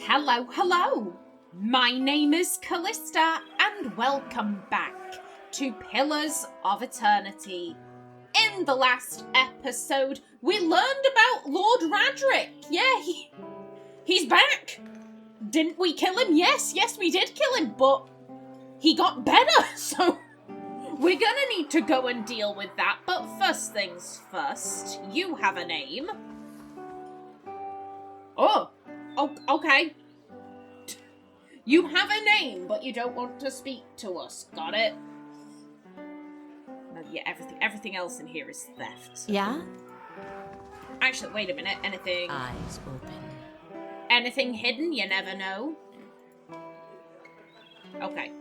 Hello, hello! My name is Callista, and welcome back to Pillars of Eternity. In the last episode, we learned about Lord Radric. Yeah, he's back! Didn't we kill him? Yes, we did kill him, but he got better, so we're gonna need to go and deal with that. But first things first, you have a name. Oh, okay. You have a name, but you don't want to speak to us. Got it? No, yeah, everything else in here is theft. So. Yeah? Actually, wait a minute. Anything? Eyes open. Anything hidden? You never know. Okay.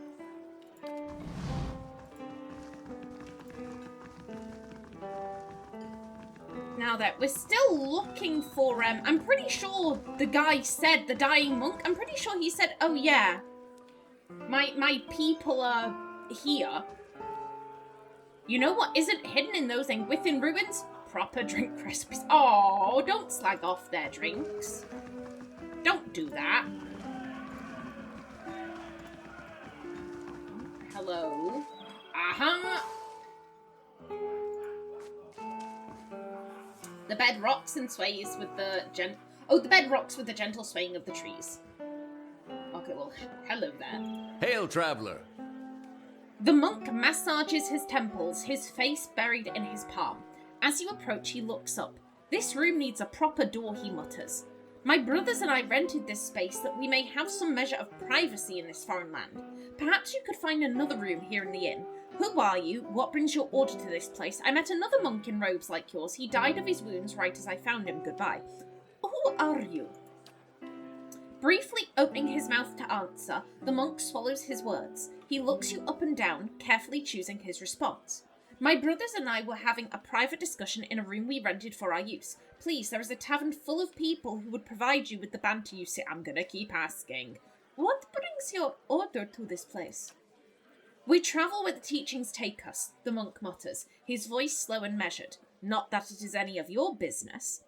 Now that we're still looking for, I'm pretty sure the guy said, the dying monk, I'm pretty sure he said, oh yeah, my people are here. You know what isn't hidden in those within ruins? Proper drink recipes. Oh, don't slag off their drinks. Don't do that. Hello. Uh-huh. The bed rocks and sways with the the bed rocks with the gentle swaying of the trees. Okay, well, hello there. Hail, traveler! The monk massages his temples, his face buried in his palm. As you approach, he looks up. This room needs a proper door, he mutters. My brothers and I rented this space that we may have some measure of privacy in this foreign land. Perhaps you could find another room here in the inn. Who are you? What brings your order to this place? I met another monk in robes like yours. He died of his wounds right as I found him. Goodbye. Who are you? Briefly opening his mouth to answer, the monk swallows his words. He looks you up and down, carefully choosing his response. My brothers and I were having a private discussion in a room we rented for our use. Please, there is a tavern full of people who would provide you with the banter you see. I'm gonna keep asking. What brings your order to this place? We travel where the teachings take us, the monk mutters, his voice slow and measured. Not that it is any of your business.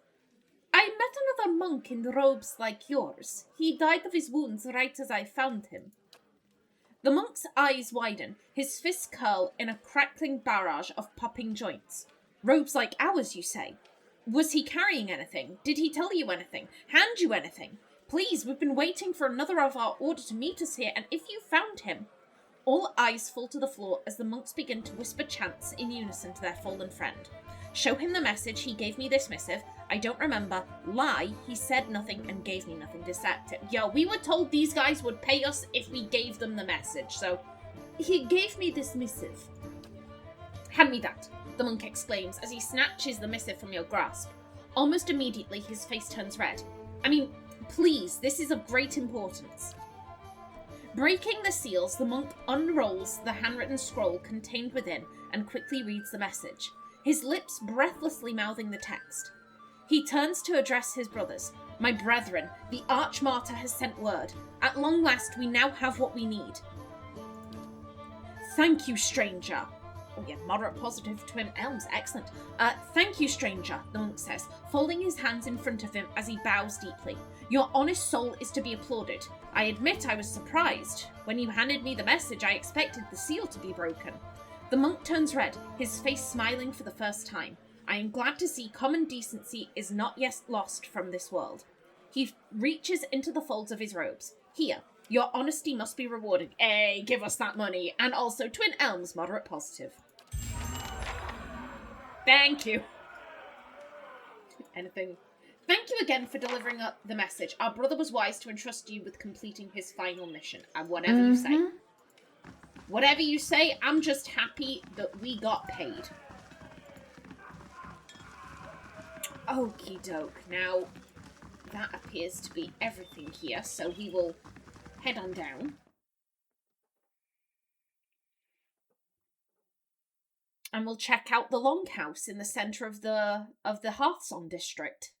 I met another monk in robes like yours. He died of his wounds right as I found him. The monk's eyes widen, his fists curl in a crackling barrage of popping joints. Robes like ours, you say? Was he carrying anything? Did he tell you anything? Hand you anything? Please, we've been waiting for another of our order to meet us here, and if you found him... All eyes fall to the floor as the monks begin to whisper chants in unison to their fallen friend. Show him the message, he gave me this missive. I don't remember. Lie, he said nothing and gave me nothing. Deceptive. Yo, we were told these guys would pay us if we gave them the message, so... He gave me this missive. Hand me that, the monk exclaims as he snatches the missive from your grasp. Almost immediately, his face turns red. I mean, please, this is of great importance. Breaking the seals, the monk unrolls the handwritten scroll contained within and quickly reads the message, his lips breathlessly mouthing the text. He turns to address his brothers. My brethren, the arch-martyr has sent word. At long last, we now have what we need. Thank you, stranger. Oh yeah, moderate positive twin elms, excellent. Thank you, stranger, the monk says, folding his hands in front of him as he bows deeply. Your honest soul is to be applauded. I admit I was surprised. When you handed me the message, I expected the seal to be broken. The monk turns red, his face smiling for the first time. I am glad to see common decency is not yet lost from this world. He reaches into the folds of his robes. Here, your honesty must be rewarded. Hey, give us that money. And also, twin elms, moderate positive. Thank you. Anything? Thank you again for delivering up the message. Our brother was wise to entrust you with completing his final mission. And whatever you say. Whatever you say, I'm just happy that we got paid. Okie doke. Now, that appears to be everything here, so we will head on down. And we'll check out the longhouse in the centre of the Hearthsong district.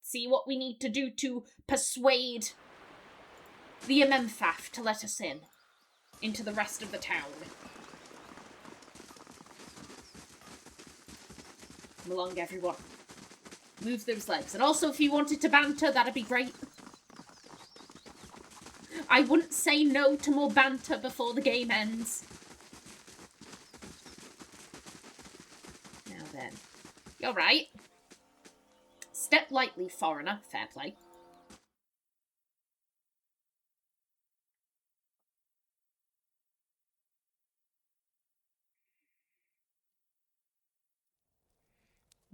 See what we need to do to persuade the Anamenfath to let us in into the rest of the town. Come along, everyone. Move those legs. And also, if you wanted to banter, that'd be great. I wouldn't say no to more banter before the game ends. Now then. You're right. Step lightly, foreigner. Fair play.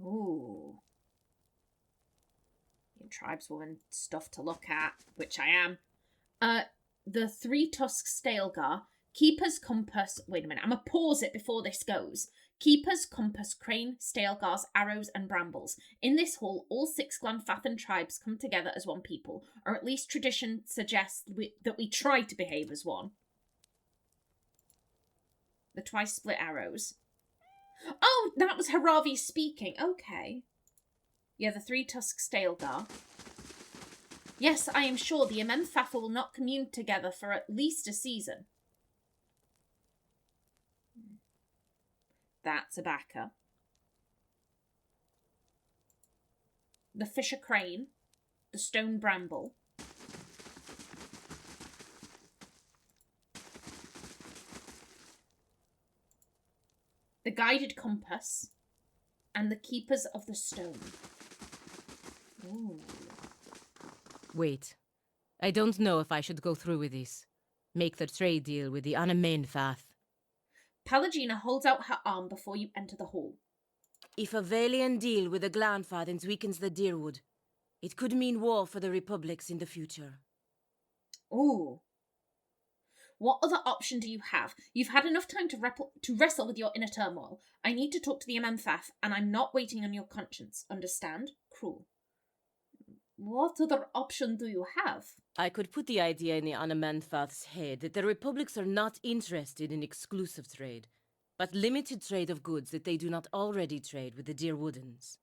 Ooh. Tribeswoman stuff to look at, which I am. The three-tusked Stalgar, Keeper's Compass. Wait a minute, I'm gonna pause it before this goes. Keeper's Compass, Crane, Stalgars, Arrows, and Brambles. In this hall, all 6 Glanfathan tribes come together as one people, or at least tradition suggests that we try to behave as one. The twice split arrows. Oh, that was Haravi speaking. Okay. Yeah, the three-tusked Stalgar. Yes, I am sure the Anamenfath will not commune together for at least a season. That's a backer. The Fisher Crane. The Stone Bramble. The Guided Compass. And the Keepers of the Stone. Ooh. Wait. I don't know if I should go through with this. Make the trade deal with the Anamenfath. Pallegina holds out her arm before you enter the hall. If a Valian deal with the Glanfathans weakens the Deerwood, it could mean war for the Republics in the future. Ooh. What other option do you have? You've had enough time to wrestle with your inner turmoil. I need to talk to the Anamenfath, and I'm not waiting on your conscience. Understand? Cruel. What other option do you have? I could put the idea in the Anamenfath's head that the Republics are not interested in exclusive trade, but limited trade of goods that they do not already trade with the Deerwoodens.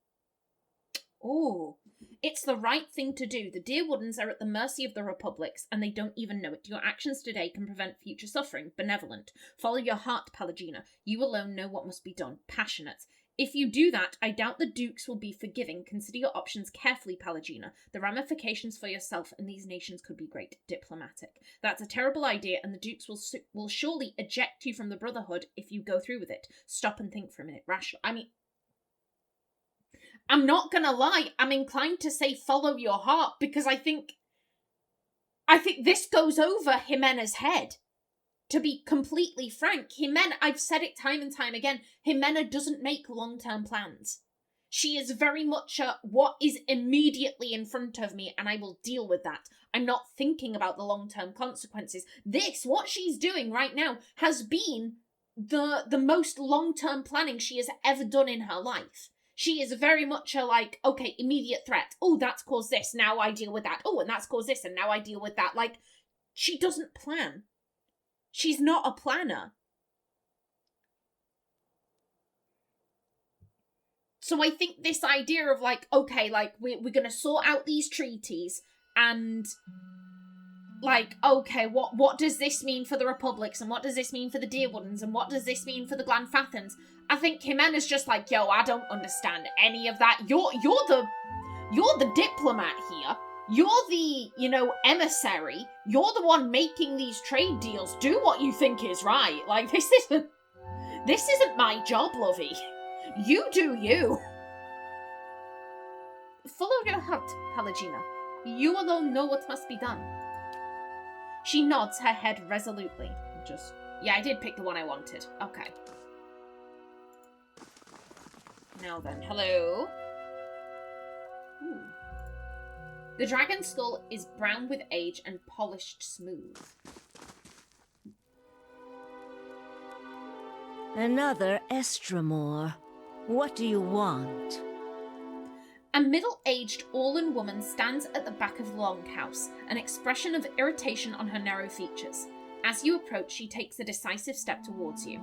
Oh, it's the right thing to do. The Deerwoodens are at the mercy of the Republics, and they don't even know it. Your actions today can prevent future suffering. Benevolent. Follow your heart, Pallegina. You alone know what must be done. Passionate. If you do that, I doubt the Dukes will be forgiving. Consider your options carefully, Pallegina. The ramifications for yourself and these nations could be great. Diplomatic. That's a terrible idea, and the Dukes will surely eject you from the Brotherhood if you go through with it. Stop and think for a minute. I'm not gonna lie, I'm inclined to say follow your heart, because I think this goes over Ximena's head. To be completely frank, Ximena, I've said it time and time again, Ximena doesn't make long-term plans. She is very much what is immediately in front of me, and I will deal with that. I'm not thinking about the long-term consequences. What she's doing right now, has been the most long-term planning she has ever done in her life. She is very much okay, immediate threat. Oh, that's caused this, now I deal with that. Oh, and that's caused this, and now I deal with that. She doesn't plan. She's not a planner. So I think this idea of we're gonna sort out these treaties, and okay, what does this mean for the Republics, and what does this mean for the Deerwoodens, and what does this mean for the Glanfathans? I think Ximena's just yo, I don't understand any of that. You're the diplomat here. You're the, emissary. You're the one making these trade deals. Do what you think is right. This isn't my job, lovey. You do you. Follow your heart, Pallegina. You alone know what must be done. She nods her head resolutely. Yeah, I did pick the one I wanted. Okay. Now then, hello. Ooh. The dragon's skull is brown with age and polished smooth. Another Estramore. What do you want? A middle-aged Orlan woman stands at the back of the longhouse, an expression of irritation on her narrow features. As you approach, she takes a decisive step towards you.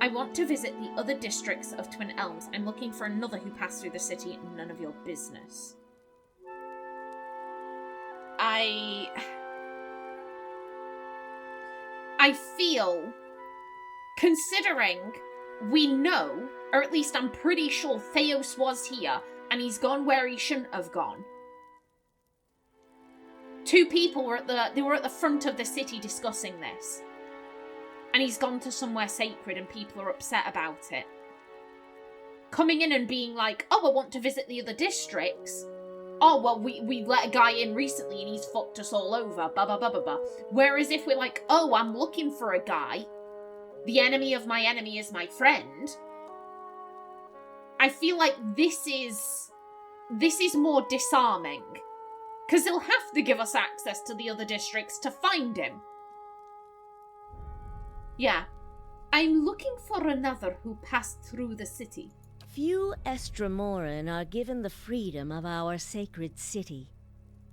I want to visit the other districts of Twin Elms. I'm looking for another who passed through the city. None of your business. I feel, considering we know, or at least I'm pretty sure Theos was here, and he's gone where he shouldn't have gone. Two people were at the front of the city discussing this. And he's gone to somewhere sacred and people are upset about it. Coming in and being like, oh, I want to visit the other districts. Oh, well, we let a guy in recently and he's fucked us all over, blah, blah, blah, blah, blah. Whereas if we're like, oh, I'm looking for a guy, the enemy of my enemy is my friend, I feel like this is more disarming. Because he'll have to give us access to the other districts to find him. Yeah. I'm looking for another who passed through the city. Few Estramoran are given the freedom of our sacred city.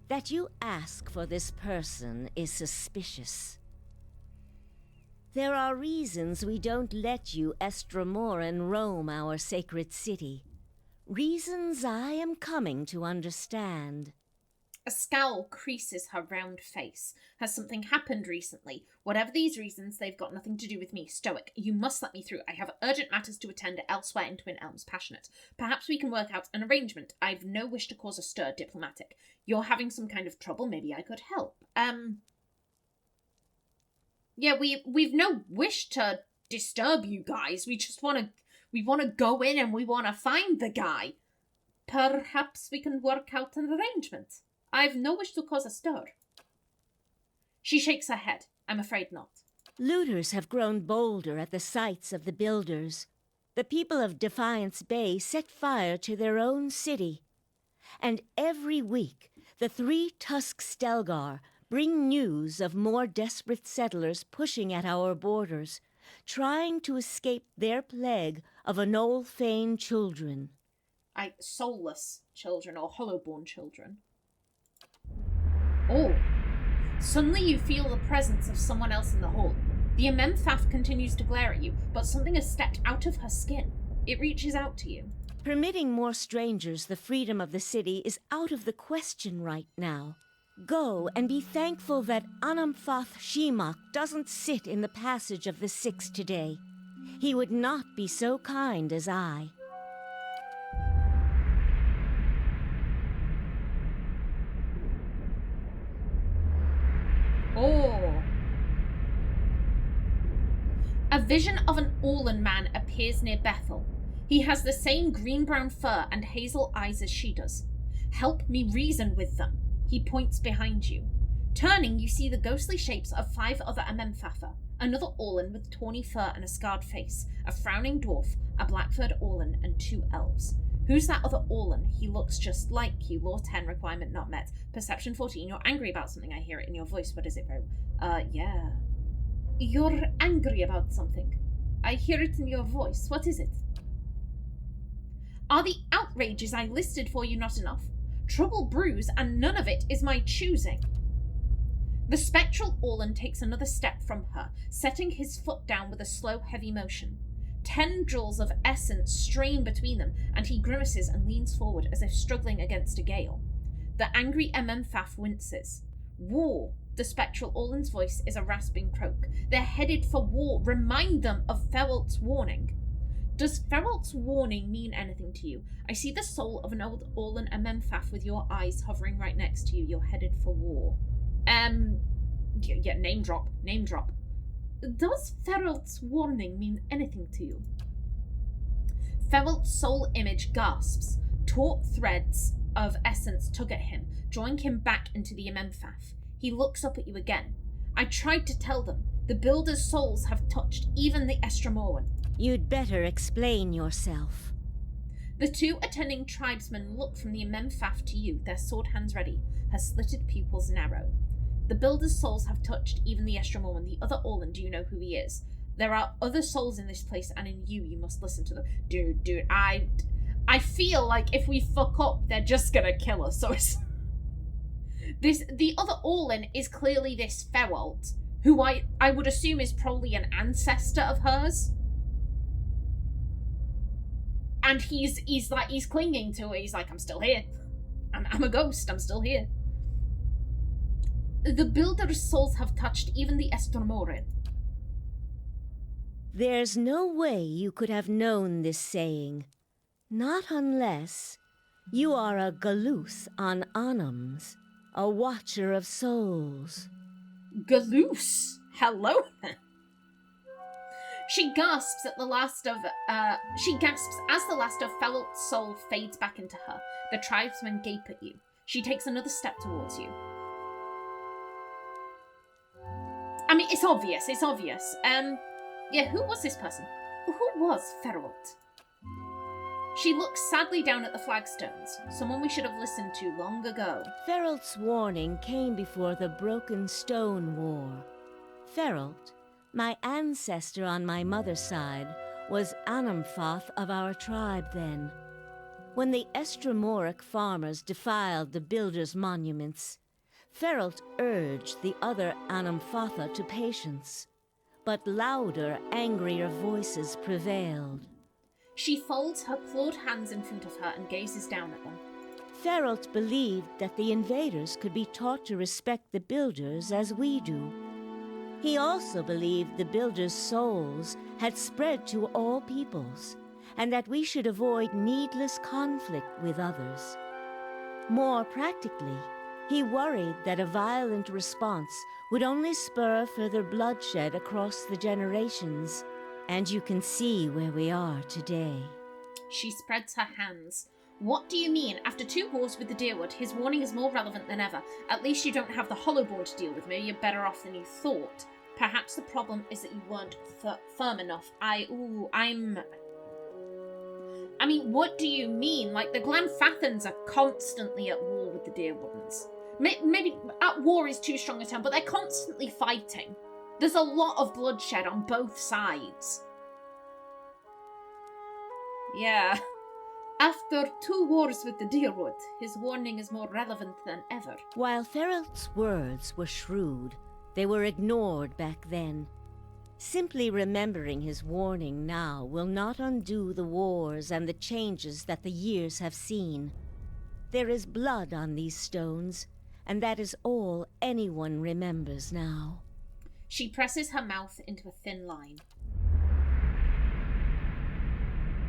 That you ask for this person is suspicious. There are reasons we don't let you Estramoran roam our sacred city. Reasons I am coming to understand. A scowl creases her round face. Has something happened recently? Whatever these reasons, they've got nothing to do with me. Stoic, you must let me through. I have urgent matters to attend elsewhere in Twin Elms. Passionate. Perhaps we can work out an arrangement. I've no wish to cause a stir. Diplomatic. You're having some kind of trouble. Maybe I could help. Yeah, we've no wish to disturb you guys. We just want to go in and we want to find the guy. Perhaps we can work out an arrangement. I've no wish to cause a stir. She shakes her head. I'm afraid not. Looters have grown bolder at the sites of the builders. The people of Defiance Bay set fire to their own city. And every week, the 3 Tusk Stelgar bring news of more desperate settlers pushing at our borders, trying to escape their plague of Anolfane children. Soulless children or hollowborn children. Oh. Suddenly you feel the presence of someone else in the hall. The Anamenfath continues to glare at you, but something has stepped out of her skin. It reaches out to you. Permitting more strangers the freedom of the city is out of the question right now. Go and be thankful that Anamenfath Shimak doesn't sit in the passage of the Six today. He would not be so kind as I. Oh. A vision of an Orlan man appears near Bethel. He has the same green-brown fur and hazel eyes as she does. Help me reason with them. He points behind you. Turning, you see the ghostly shapes of 5 other Anamenfatha, another Orlan with tawny fur and a scarred face, a frowning dwarf, a black-furred Orlan, and 2 elves. Who's that other Orlan? He looks just like you. Law 10, requirement not met. Perception 14, you're angry about something. I hear it in your voice. What is it, bro? Yeah. You're angry about something. I hear it in your voice. What is it? Are the outrages I listed for you not enough? Trouble brews, and none of it is my choosing. The spectral Orlan takes another step from her, setting his foot down with a slow, heavy motion. Tendrils of essence strain between them, and he grimaces and leans forward as if struggling against a gale. The angry Anamenfath winces. War. The spectral Orlan's voice is a rasping croak. They're headed for war. Remind them of Feralt's warning. Does Feralt's warning mean anything to you? I see the soul of an old Orlan Anamenfath with your eyes hovering right next to you. You're headed for war. Yeah, name drop. Does Feralt's warning mean anything to you? Feralt's soul image gasps. Taut threads of essence tug at him, drawing him back into the Anamenfath. He looks up at you again. I tried to tell them. The builders' souls have touched even the Estramoran. You'd better explain yourself. The 2 attending tribesmen look from the Anamenfath to you, their sword hands ready, her slitted pupils narrow. The builders' souls have touched even the Estramoran. The other Orlan, do you know who he is? There are other souls in this place, and in you must listen to them. Dude, I feel like if we fuck up, they're just gonna kill us, so it's... The other Orlan is clearly this Feralt, who I would assume is probably an ancestor of hers. And he's clinging to it. He's like, I'm still here. I'm a ghost. I'm still here. The builder's souls have touched even the Estramoran. There's no way you could have known this saying. Not unless you are a Galuth on Anams, a watcher of souls. Galoose! Hello then. She gasps as the last of Felt's soul fades back into her. The tribesmen gape at you. She takes another step towards you. I mean, it's obvious. Yeah, who was this person? Who was Feralt? She looks sadly down at the flagstones. Someone we should have listened to long ago. Feralt's warning came before the Broken Stone War. Feralt, my ancestor on my mother's side, was Anamenfath of our tribe then. When the Estromoric farmers defiled the builders' monuments, Feralt urged the other Anamenfatha to patience. But louder, angrier voices prevailed. She folds her clawed hands in front of her and gazes down at them. Feralt believed that the invaders could be taught to respect the builders as we do. He also believed the builders' souls had spread to all peoples, and that we should avoid needless conflict with others. More practically, he worried that a violent response would only spur further bloodshed across the generations, and you can see where we are today. She spreads her hands. What do you mean? After 2 wars with the Deerwood, his warning is more relevant than ever. At least you don't have the Hollowborn to deal with. Maybe you're better off than you thought. Perhaps the problem is that you weren't firm enough. I mean, what do you mean? Like, the Glanfathans are constantly at war with the Deerwoodens. Maybe at war is too strong a term, but they're constantly fighting. There's a lot of bloodshed on both sides. Yeah. After 2 wars with the Deerwood, his warning is more relevant than ever. While Feralt's words were shrewd, they were ignored back then. Simply remembering his warning now will not undo the wars and the changes that the years have seen. There is blood on these stones, and that is all anyone remembers now. She presses her mouth into a thin line.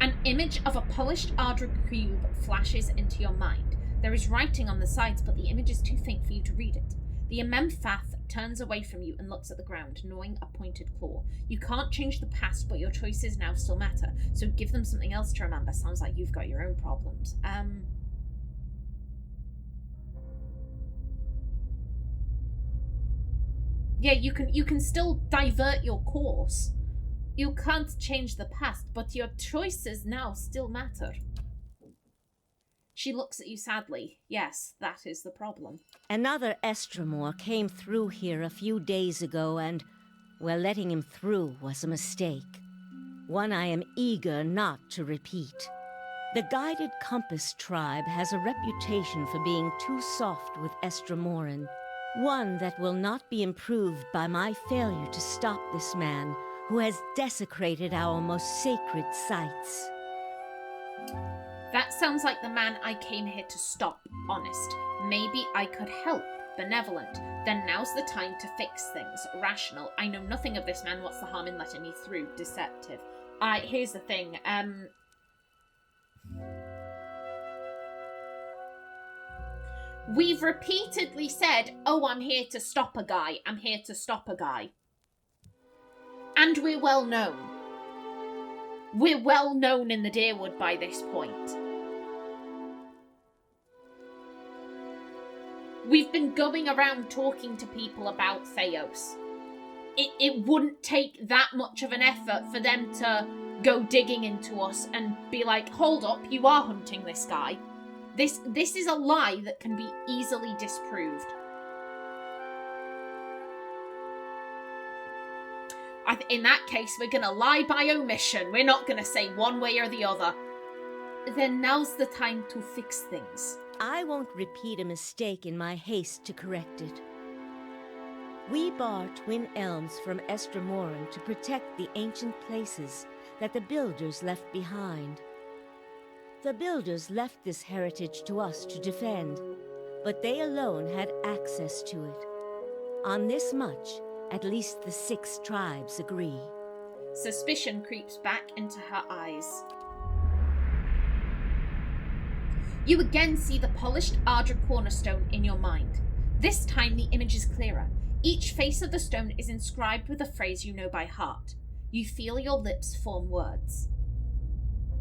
An image of a polished Ardra cube flashes into your mind. There is writing on the sides, but the image is too faint for you to read it. The Anamenfath turns away from you and looks at the ground, gnawing a pointed claw. You can't change the past, but your choices now still matter, so give them something else to remember. Sounds like you've got your own problems. Yeah, you can still divert your course. You can't change the past, but your choices now still matter. She looks at you sadly. Yes, that is the problem. Another Estromor came through here a few days ago, and, well, letting him through was a mistake. One I am eager not to repeat. The Guided Compass tribe has a reputation for being too soft with Estromoran. One that will not be improved by my failure to stop this man who has desecrated our most sacred sites. That sounds like the man I came here to stop, honest. Maybe I could help, benevolent. Then now's the time to fix things, rational. I know nothing of this man, what's the harm in letting me through? Deceptive. Here's the thing, we've repeatedly said, oh, I'm here to stop a guy, I'm here to stop a guy. And we're well known. We're well known in the Deerwood by this point. We've been going around talking to people about Theos. It wouldn't take that much of an effort for them to go digging into us and be like, hold up, you are hunting this guy. This is a lie that can be easily disproved. In that case, we're going to lie by omission. We're not going to say one way or the other. Then now's the time to fix things. I won't repeat a mistake in my haste to correct it. We bar twin elms from Estromoran to protect the ancient places that the builders left behind. The builders left this heritage to us to defend, but they alone had access to it. On this much, at least the 6 tribes agree. Suspicion creeps back into her eyes. You again see the polished Ardra cornerstone in your mind. This time the image is clearer. Each face of the stone is inscribed with a phrase you know by heart. You feel your lips form words.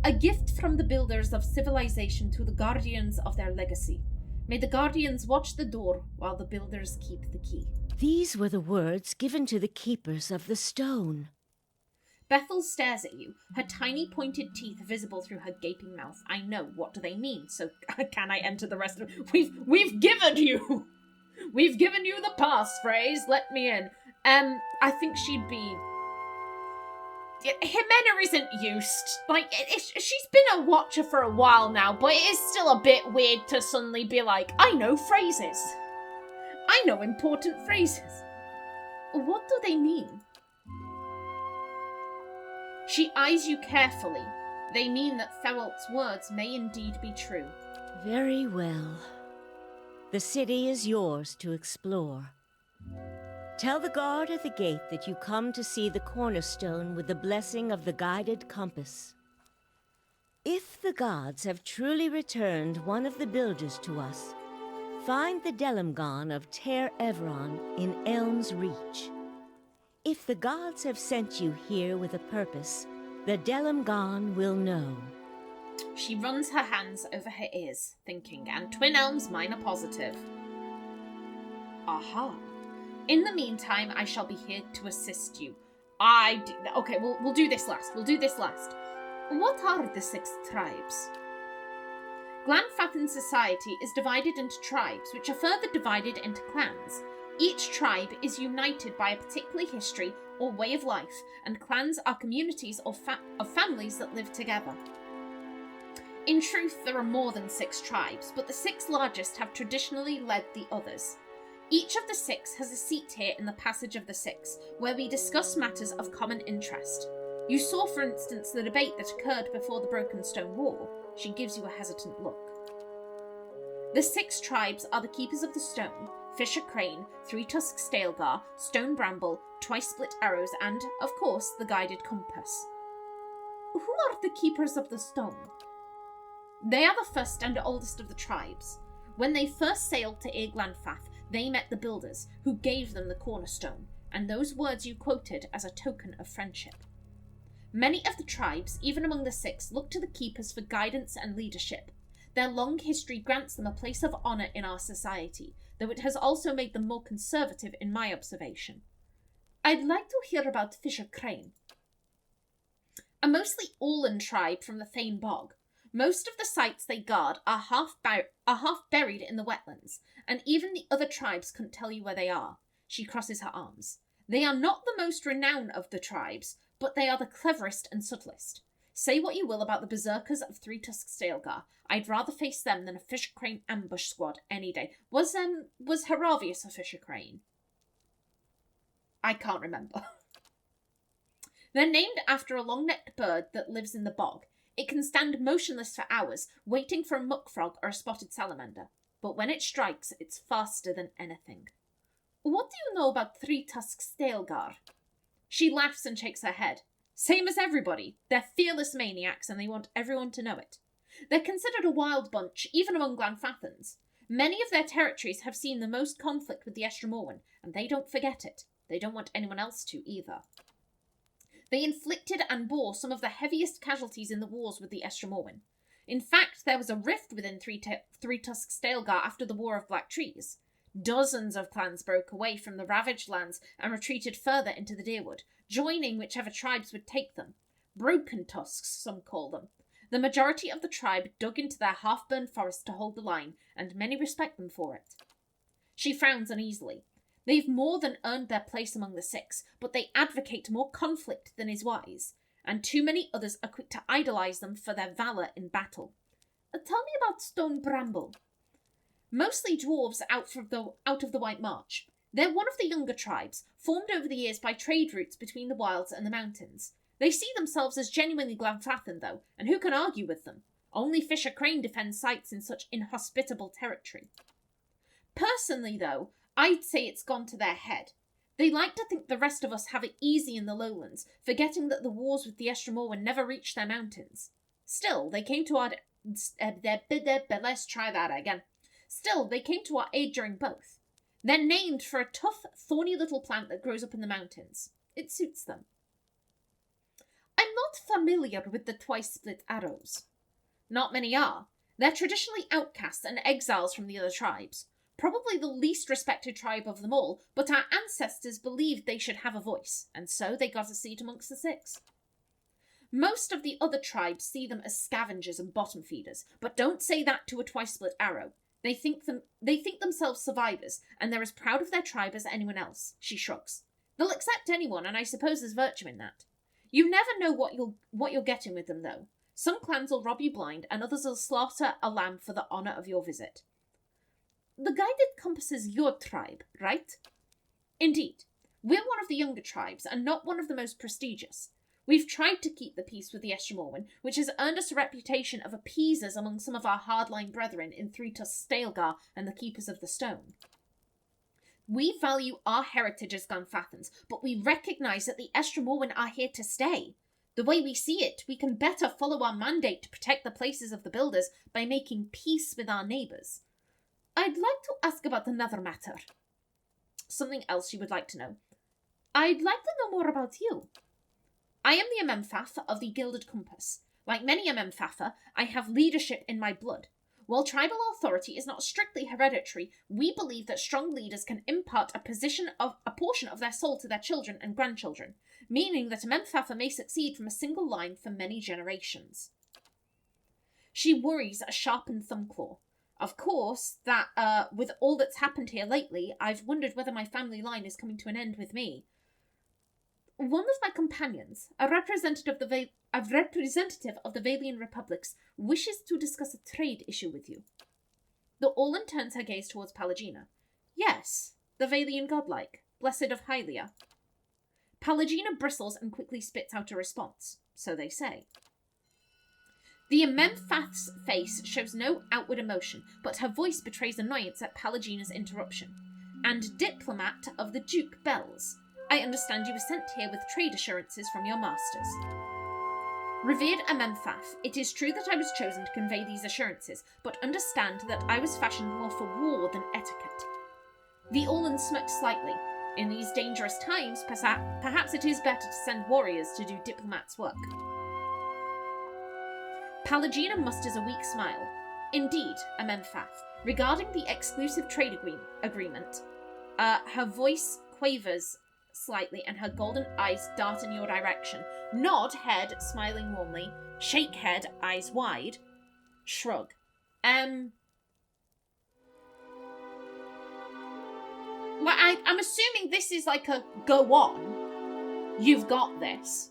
A gift from the builders of civilization to the guardians of their legacy. May the guardians watch the door while the builders keep the key. These were the words given to the keepers of the stone. Bethel stares at you, her tiny pointed teeth visible through her gaping mouth. I know, what do they mean? So can I enter the rest of it? We've given you! We've given you the passphrase, let me in. I think she'd be... Ximena isn't used. She's been a watcher for a while now, but it is still a bit weird to suddenly be like, I know phrases. I know important phrases. What do they mean? She eyes you carefully. They mean that Thewelt's words may indeed be true. Very well. The city is yours to explore. Tell the guard at the gate that you come to see the cornerstone with the blessing of the guided compass. If the gods have truly returned one of the builders to us, find the Delimgon of Ter Evron in Elm's Reach. If the gods have sent you here with a purpose, the Delimgon will know. She runs her hands over her ears, thinking, and Twin Elms minor positive. Aha. In the meantime, I shall be here to assist you. Okay, we'll do this last. What are the 6 tribes? Glanfathan society is divided into tribes, which are further divided into clans. Each tribe is united by a particular history or way of life, and clans are communities of families that live together. In truth, there are more than 6 tribes, but the 6 largest have traditionally led the others. Each of the 6 has a seat here in the Passage of the 6, where we discuss matters of common interest. You saw, for instance, the debate that occurred before the Broken Stone War. She gives you a hesitant look. The 6 tribes are the Keepers of the Stone, Fisher Crane, Three-Tusked Stalgar, Stone Bramble, Twice-Split Arrows, and, of course, the Guided Compass. Who are the Keepers of the Stone? They are the first and oldest of the tribes. When they first sailed to Glanfath, they met the builders, who gave them the cornerstone, and those words you quoted as a token of friendship. Many of the tribes, even among the 6, look to the Keepers for guidance and leadership. Their long history grants them a place of honour in our society, though it has also made them more conservative in my observation. I'd like to hear about Fisher Crane. A mostly Orlan tribe from the Thane Bog. Most of the sites they guard are half buried in the wetlands, and even the other tribes couldn't tell you where they are. She crosses her arms. They are not the most renowned of the tribes, but they are the cleverest and subtlest. Say what you will about the berserkers of Three-Tusked Stalgar, I'd rather face them than a Fisher Crane ambush squad any day. Was Haravius a Fisher Crane? I can't remember. They're named after a long-necked bird that lives in the bog. It can stand motionless for hours, waiting for a muck frog or a spotted salamander. But when it strikes, it's faster than anything. What do you know about Three-Tusked Stalgar? She laughs and shakes her head. Same as everybody. They're fearless maniacs and they want everyone to know it. They're considered a wild bunch, even among Glanfathans. Many of their territories have seen the most conflict with the Estromorwen, and they don't forget it. They don't want anyone else to either. They inflicted and bore some of the heaviest casualties in the wars with the Estromorwen. In fact, there was a rift within Three-Tusked Stalgar after the War of Black Trees. Dozens of clans broke away from the ravaged lands and retreated further into the Deerwood, joining whichever tribes would take them. Broken Tusks, some call them. The majority of the tribe dug into their half-burned forest to hold the line, and many respect them for it. She frowns uneasily. They've more than earned their place among the 6, but they advocate more conflict than is wise, and too many others are quick to idolise them for their valour in battle. Tell me about Stone Bramble. Mostly dwarves out of the White March. They're one of the younger tribes, formed over the years by trade routes between the wilds and the mountains. They see themselves as genuinely Glanfathan, though, and who can argue with them? Only Fisher Crane defends sites in such inhospitable territory. Personally, though, I'd say it's gone to their head. They like to think the rest of us have it easy in the lowlands, forgetting that the wars with the Estromorwen never reached their mountains. Still, they came to our... let's try that again. Still, they came to our aid during both. They're named for a tough, thorny little plant that grows up in the mountains. It suits them. I'm not familiar with the twice-split arrows. Not many are. They're traditionally outcasts and exiles from the other tribes. Probably the least respected tribe of them all, but our ancestors believed they should have a voice, and so they got a seat amongst the six. Most of the other tribes see them as scavengers and bottom feeders, but don't say that to a twice-split arrow. They think themselves survivors, and they're as proud of their tribe as anyone else. She shrugs. They'll accept anyone, and I suppose there's virtue in that. You never know what you're getting with them, though. Some clans will rob you blind, and others will slaughter a lamb for the honour of your visit. The guide encompasses your tribe, right? Indeed. We're one of the younger tribes, and not one of the most prestigious. We've tried to keep the peace with the Estremorwen, which has earned us a reputation of appeasers among some of our hardline brethren in Three Tusks Stalgar and the Keepers of the Stone. We value our heritage as Glanfathans, but we recognise that the Estremorwen are here to stay. The way we see it, we can better follow our mandate to protect the places of the builders by making peace with our neighbours. I'd like to ask about another matter. Something else you would like to know. I'd like to know more about you. I am the Anamenfath of the Gilded Compass. Like many Anamenfatha, I have leadership in my blood. While tribal authority is not strictly hereditary, we believe that strong leaders can impart a portion of their soul to their children and grandchildren, meaning that Anamenfatha may succeed from a single line for many generations. She worries a sharpened thumbclaw. Of course, that with all that's happened here lately, I've wondered whether my family line is coming to an end with me. One of my companions, a representative of the Valian Republics, wishes to discuss a trade issue with you. The Orlan turns her gaze towards Pallegina. Yes, the Valian godlike, blessed of Hylia. Pallegina bristles and quickly spits out a response. So they say. The Anamenfath's face shows no outward emotion, but her voice betrays annoyance at Pallegina's interruption. And diplomat of the Duke bells. I understand you were sent here with trade assurances from your masters. Revered Anamenfath, it is true that I was chosen to convey these assurances, but understand that I was fashioned more for war than etiquette. The Orlan smirked slightly. In these dangerous times, perhaps it is better to send warriors to do diplomats' work. Pallegina musters a weak smile. Indeed, Anamenfath, regarding the exclusive trade agreement, her voice quavers slightly and her golden eyes dart in your direction. Nod head, smiling warmly. Shake head, eyes wide. Shrug. I'm assuming this is like a go on. You've got this.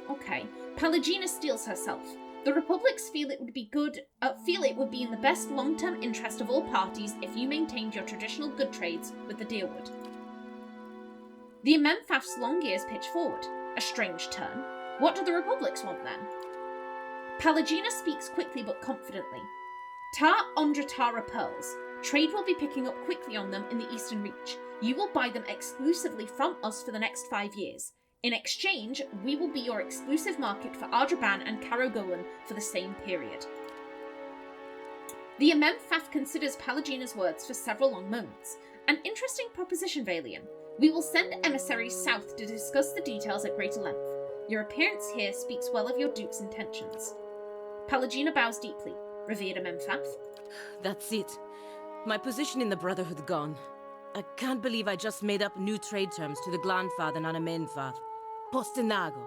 Okay. Pallegina steels herself. The Republics feel it would be in the best long-term interest of all parties if you maintained your traditional good trades with the Deerwood. The Anamenfath's long ears pitch forward. A strange turn. What do the Republics want then? Pallegina speaks quickly but confidently. Ta Ondratara pearls. Trade will be picking up quickly on them in the Eastern Reach. You will buy them exclusively from us for the next 5 years. In exchange, we will be your exclusive market for Ardraban and Carogolan for the same period. The Anamenfath considers Pallegina's words for several long moments. An interesting proposition, Valian. We will send emissaries south to discuss the details at greater length. Your appearance here speaks well of your duke's intentions. Pallegina bows deeply. Revered Anamenfath. That's it. My position in the Brotherhood gone. I can't believe I just made up new trade terms to the Glanfath and Anamenfath. Postinago.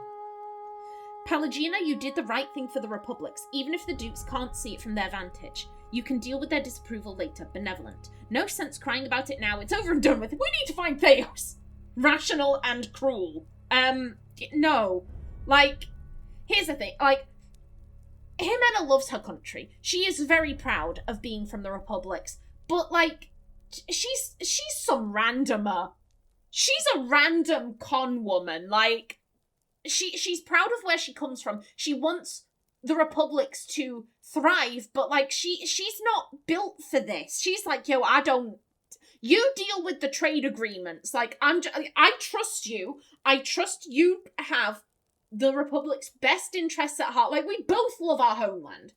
Pallegina, you did the right thing for the Republics, even if the Dukes can't see it from their vantage. You can deal with their disapproval later, benevolent. No sense crying about it now, it's over and done with. We need to find Theos! Rational and cruel. No. Like, here's the thing, like, Ximena loves her country. She is very proud of being from the Republics, but, like, she's some randomer. She's a random con woman. Like, she's proud of where she comes from. She wants the Republics to thrive, but, like, she's not built for this. She's like, yo, you deal with the trade agreements. Like, I trust you. I trust you have the Republic's best interests at heart. Like, we both love our homeland.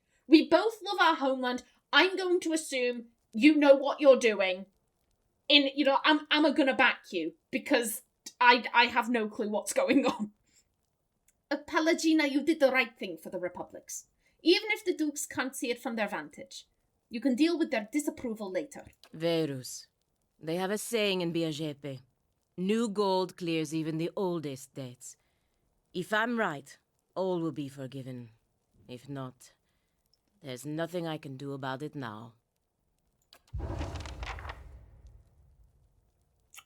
I'm going to assume you know what you're doing. I'm gonna back you, because I have no clue what's going on. Palagina, you did the right thing for the Republics. Even if the Dukes can't see it from their vantage. You can deal with their disapproval later. Verus. They have a saying in Biajepe. New gold clears even the oldest debts. If I'm right, all will be forgiven. If not, there's nothing I can do about it now.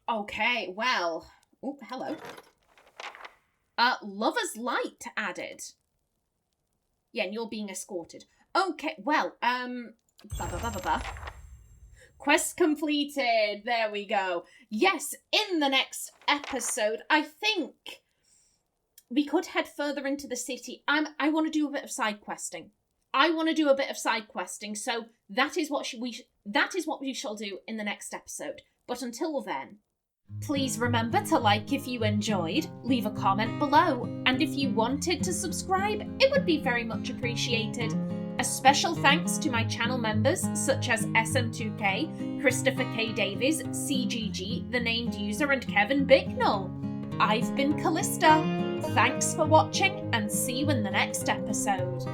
Okay, well... Oh, hello. Lover's Light added. Yeah, and you're being escorted. Okay, well, Quest completed. There we go. Yes, in the next episode, I think we could head further into the city. I want to do a bit of side questing. So that is what we shall do in the next episode. But until then, please remember to like if you enjoyed, leave a comment below, and if you wanted to subscribe, it would be very much appreciated. A special thanks to my channel members such as SM2K, Christopher K. Davies, CGG, The Named User, and Kevin Bicknell. I've been Callista. Thanks for watching, and see you in the next episode.